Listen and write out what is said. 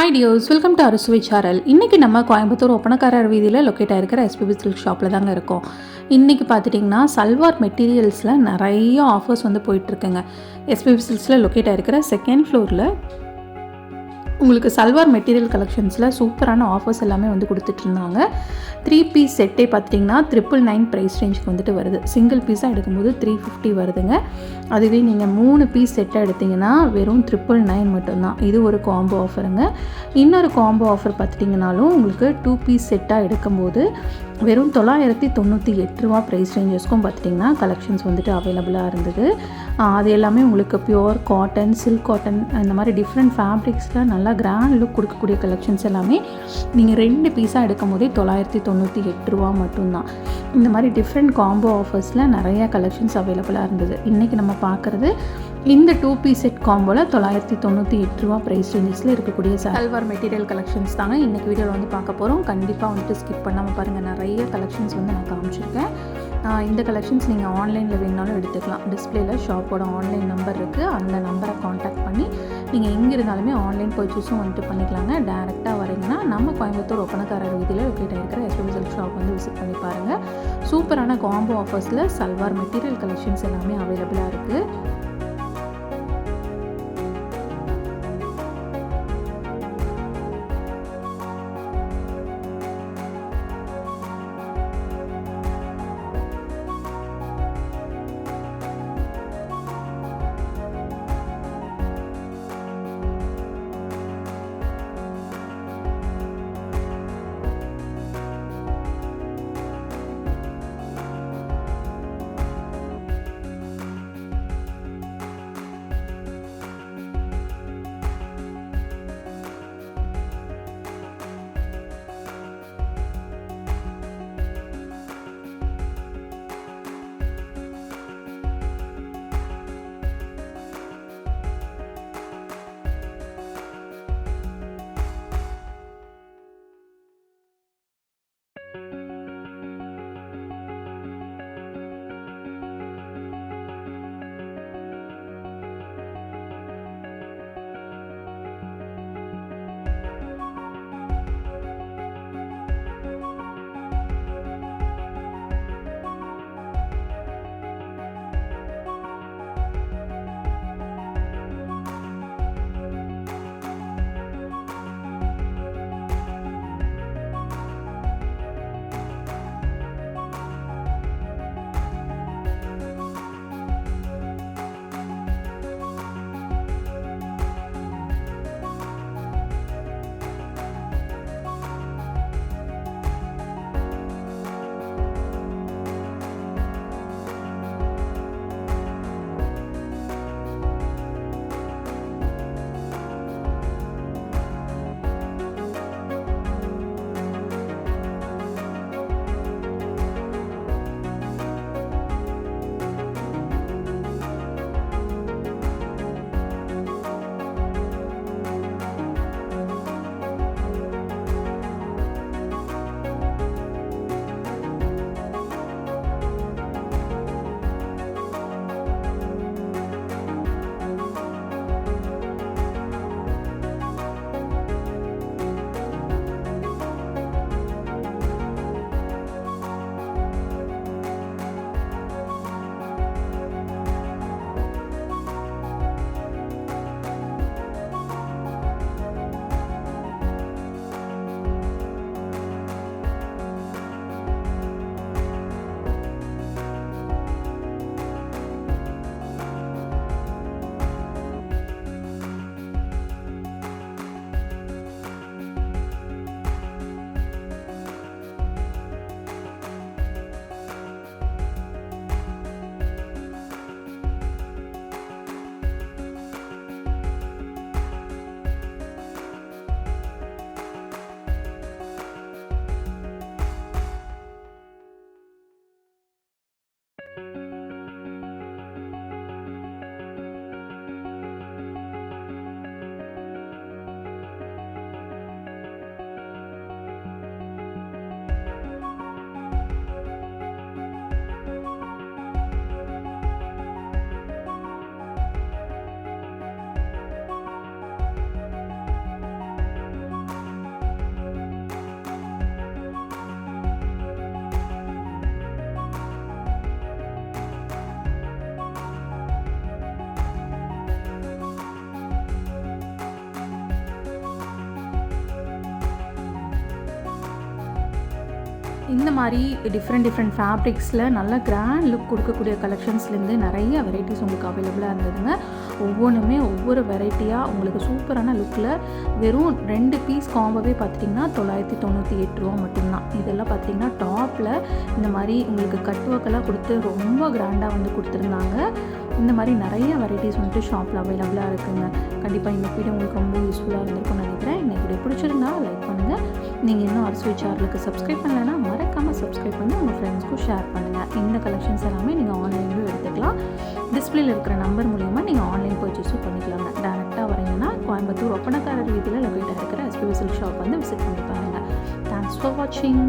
Hi டியோஸ், welcome to அறுசுவை சாரல். இன்றைக்கி நம்ம கோயம்புத்தூர் ஒப்பனக்காரர் வீதியில் லொக்கேட் ஆகிருக்கிற எஸ்பிபி சில்க் ஷாப்பில் தாங்க இருக்கோம். இன்றைக்கி பார்த்துட்டிங்கன்னா சல்வார் மெட்டீரியல்ஸில் நிறைய ஆஃபர்ஸ் வந்து போயிட்டுருக்குங்க. எஸ்பிபி சில்க்ஸில் லொக்கேட் ஆகிருக்கிற செகண்ட் ஃப்ளோரில் உங்களுக்கு சல்வார் மெட்டீரியல் கலெக்ஷன்ஸில் சூப்பரான ஆஃபர்ஸ் எல்லாமே வந்து கொடுத்துட்ருந்தாங்க. 3 பீஸ் செட்டே பார்த்திங்கன்னா 999 ப்ரைஸ் ரேஞ்சுக்கு வந்துட்டு வருது. சிங்கிள் பீஸாக எடுக்கும்போது 350 வருதுங்க. அதுவே நீங்கள் 3 பீஸ் செட்டாக எடுத்திங்கன்னா வெறும் 999 மட்டும்தான். இது ஒரு காம்போ ஆஃபருங்க. இன்னொரு காம்போ ஆஃபர் பார்த்துட்டிங்கனாலும் உங்களுக்கு 2 பீஸ் செட்டாக எடுக்கும்போது வெறும் 998 ரூபா ப்ரைஸ் ரேஞ்சஸ்க்கும் பார்த்துட்டிங்கன்னா கலெக்ஷன்ஸ் வந்துட்டு அவைலபிளாக இருந்தது. அது எல்லாமே உங்களுக்கு பியூர் காட்டன், சில்க் காட்டன், இந்த மாதிரி டிஃப்ரெண்ட் ஃபேப்ரிக்ஸில் நல்லா கிராண்ட் லுக் கொடுக்கக்கூடிய கலெக்ஷன்ஸ் எல்லாமே நீங்கள் 2 பீஸாக எடுக்கும் போதே 998 ரூபா மட்டும்தான். இந்த மாதிரி டிஃப்ரெண்ட் காம்போ ஆஃபர்ஸில் நிறையா கலெக்ஷன்ஸ் அவைலபிளாக இருந்தது. இன்றைக்கி நம்ம பார்க்குறது இந்த 2 பீஸ் செட் காம்போவில் 998 ரூபா ப்ரைஸ் ரேஞ்சஸில் இருக்கக்கூடிய சல்வார் மெட்டீரியல் கலெக்ஷன்ஸ் தாங்க இன்றைக்கி வீடியோவில் வந்து பார்க்க போகிறோம். கண்டிப்பாக வந்துட்டு ஸ்கிப் பண்ணாமல் பாருங்கள். நிறைய கலெக்ஷன்ஸ் வந்து நான் காமிச்சிருக்கேன். இந்த கலெக்ஷன்ஸ் நீங்கள் ஆன்லைனில் வேணுனாலும் எடுத்துக்கலாம். டிஸ்பிளேயில் ஷாப்போட ஆன்லைன் நம்பர் இருக்குது. அந்த நம்பரை காண்டாக்ட் பண்ணி நீங்கள் எங்கே இருந்தாலுமே ஆன்லைன் பர்ச்சேஸும் வந்துட்டு பண்ணிக்கலாங்க. டேரெக்டாக வரீங்கன்னா நம்ம கோயம்புத்தூர் ஒப்பனக்காரர் வீதியில் லொக்கேட் ஆகிருக்கிற எஸ்பிபி சில்க் ஷாப் வந்து விசிட் பண்ணி பாருங்கள். சூப்பரான காம்போ ஆஃபர்ஸில் சல்வார் மெட்டீரியல் கலெக்ஷன்ஸ் எல்லாமே அவைலபிளாக இருக்குது. இந்த மாதிரி டிஃப்ரெண்ட் ஃபேப்ரிக்ஸில் நல்ல கிராண்ட் லுக் கொடுக்கக்கூடிய கலெக்ஷன்ஸ்லேருந்து நிறைய வெரைட்டிஸ் உங்களுக்கு அவைலபிளாக இருந்ததுங்க. ஒவ்வொன்றுமே ஒவ்வொரு வெரைட்டியாக உங்களுக்கு சூப்பரான லுக்கில் வெறும் 2 பீஸ் காம்போவே பார்த்துட்டிங்கன்னா 998 ரூபா மட்டும்தான். இதெல்லாம் பார்த்திங்கன்னா டாப்பில் இந்த மாதிரி உங்களுக்கு கட் ஒர்க்கெல்லாம் கொடுத்து ரொம்ப கிராண்டாக வந்து கொடுத்துருந்தாங்க. இந்த மாதிரி நிறைய வெரைட்டிஸ் வந்துட்டு ஷாப்பில் அவைலபிளாக இருக்குங்க. கண்டிப்பாக இந்த வீடியோ உங்களுக்கு ரொம்ப யூஸ்ஃபுல்லாக இருந்திருக்கும்னு நினைக்கிறேன். இந்த வீடியோ பிடிச்சிருந்தா லைக் பண்ணுங்கள். நீங்கள் இன்னும் அரசு சேனலுக்கு சப்ஸ்கிரைப் பண்ணலைன்னா மறக்காமல் சப்ஸ்கிரைப் பண்ணி உங்கள் ஃப்ரெண்ட்ஸ்க்கும் ஷேர் பண்ணுங்கள். இந்த கலெக்ஷன்ஸ் எல்லாமே நீங்கள் ஆன்லைன்லேயும் எடுத்துக்கலாம். டிஸ்பிளேல இருக்கிற நம்பர் மூலிமா நீங்கள் ஆன்லைன் பர்ச்சேஸும் பண்ணிக்கலாங்க. டேரெக்டாக வரீங்கன்னா கோயம்புத்தூர் ஒப்பனக்காரர் வீதியில் லொக்கேட்டாக இருக்கிற எஸ்பிபி சில்க் ஷாப் வந்து விசிட் பண்ணி பாருங்கள். தேங்க்ஸ் ஃபார் வாட்சிங்.